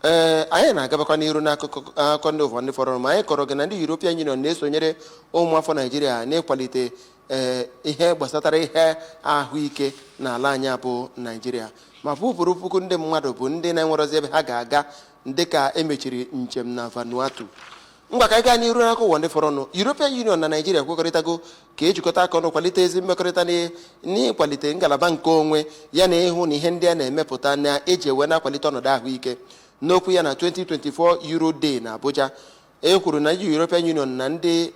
anyị na-agabakwa n'iru n'akụkọ ndị ụwa ndị fọrọ ma anyị kọrọ gị na ndị European Union na-esonyere ụmụafọ Naijiria n'ịkwalite ihe gbasatara ihe ahụike n'ala anyị bụ Naijiria ma pụpụrụ puku ndị mmadụ bụ ndị na-enwerozi ebe ha ga-aga dịka emechiri njem na Vanuatu. Ngwa ka anyị gaa n'iru n'akụkọ ụwa ndị fọrọnụ. European Union na Naijiria kwekọrịtago ka ejikọta aka ọnụ kwalite ezi mmekọrịta n'ịkwalite ngalaba nke onwe ya na ịhụ na ihe ndị a na-emepụta na-eji ewe na-akwalite ọnọdụ ahụike. N'okwu ya na 2024 Euro Day na Abuja, kwuru na European Union na ndị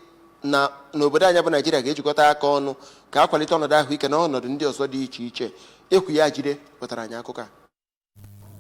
n'obodo anyị bụ Naijiria ga-ejikọta aka ọnụ ka akwalite ọnọdụ ahụike na ọnọdụ ndị ọzọ dị iche iche. Ekwu ya jide wetara anyị akụkọ a.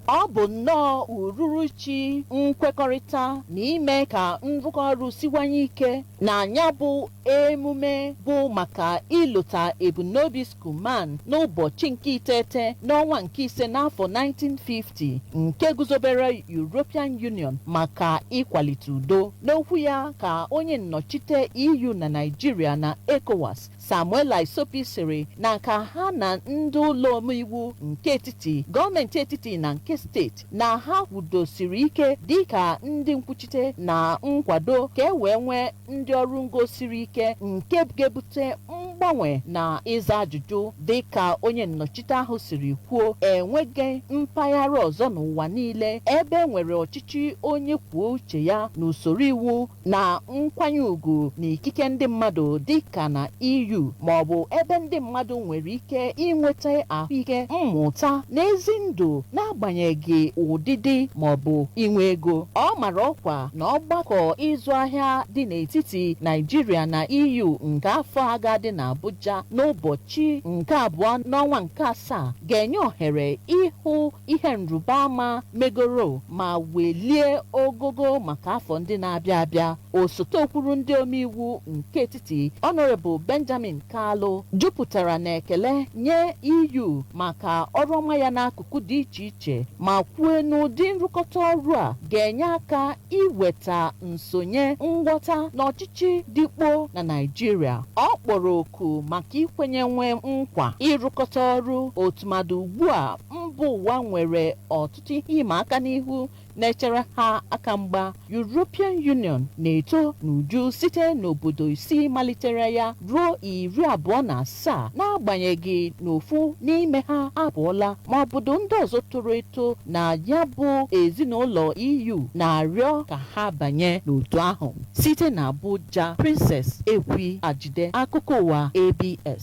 Ọ bụ nnọọ ururuchi nkwekọrịta n'ime ka nrụkọ ọrụ siwanye ike na anya bụ emume bụ maka ịlụta ebumnobi Skuman n'ụbọchị nke 9 n'ọnwa nke 5 n'afọ 1950 nke guzobere European Union maka ịkwalite udo. N'okwu ya ka onye nnọchite EU na Nigeria na ECOWAS Samuel Isopi sịrị na ka ha na ndị ụlọ omeiwu nke etiti, gọọmenti etiti na nke steeti na ha kwudosiri ike dịka ndị nkwuchite na nkwado ka e wee nwee ndị ọrụ ngo siri ike nke ga-ebute mgbanwe na ịza ajụjụ. Dịka onye nnọchite ahụ siri kwuo, enweghị mpaghara ọzọ n'ụwa niile ebe nwere ọchịchị onye kwuo uche ya na usoro iwu na nkwanye ùgwù na ikike ndị mmadụ dịka na EU, ma ọ bụ ebe ndị mmadụ nwere ike inweta ahụike, mmụta na ezi ndụ n'agbanyeghị ụdịdị ma ọ bụ inwe ego. Ọ mara ọkwa na ọgbakọ ịzụ ahịa dị n'etiti Nigeria na EU nke afọ agadi na Abuja n'ụbọchị nke 2 n'ọnwa nke 7 ga-enye ohere ịhụ ihe nrụba ama megoro ma welie ogogo maka afọ ndị na-abịa abịa. Osote okwuru ndị omeiwu nke etiti Honorable Benjamin Kalu jupụtara na ekele nye EU maka ọrụ ọma ya n'akụkụ dị iche iche ma kwuo n'ụdị nrụkọta ọrụ a ga-enye aka iweta nsonye nghọta n'ọchịchị dịkpo na Nigeria. Ọ kpọrọ oku maka ikwenye nwe nkwa ịrụkọta ọrụ otumadu ugbu a mba ụwa nwere ọtụtụ ihe ịma aka n'ihu na-echere ha aka mgba. European Union na-eto n'uju site n'obodo isii malitere ya ruo 27 n'agbanyeghị n'ofu n'ime ha apụọla, ma obodo ndị ọzọ toro eto na ya bụ ezinụlọ EU na-arịọ ka ha banye n'otu ahụ. Site na Abuja, Princess Ekwi Ajide, akụkọ ụwa ABS.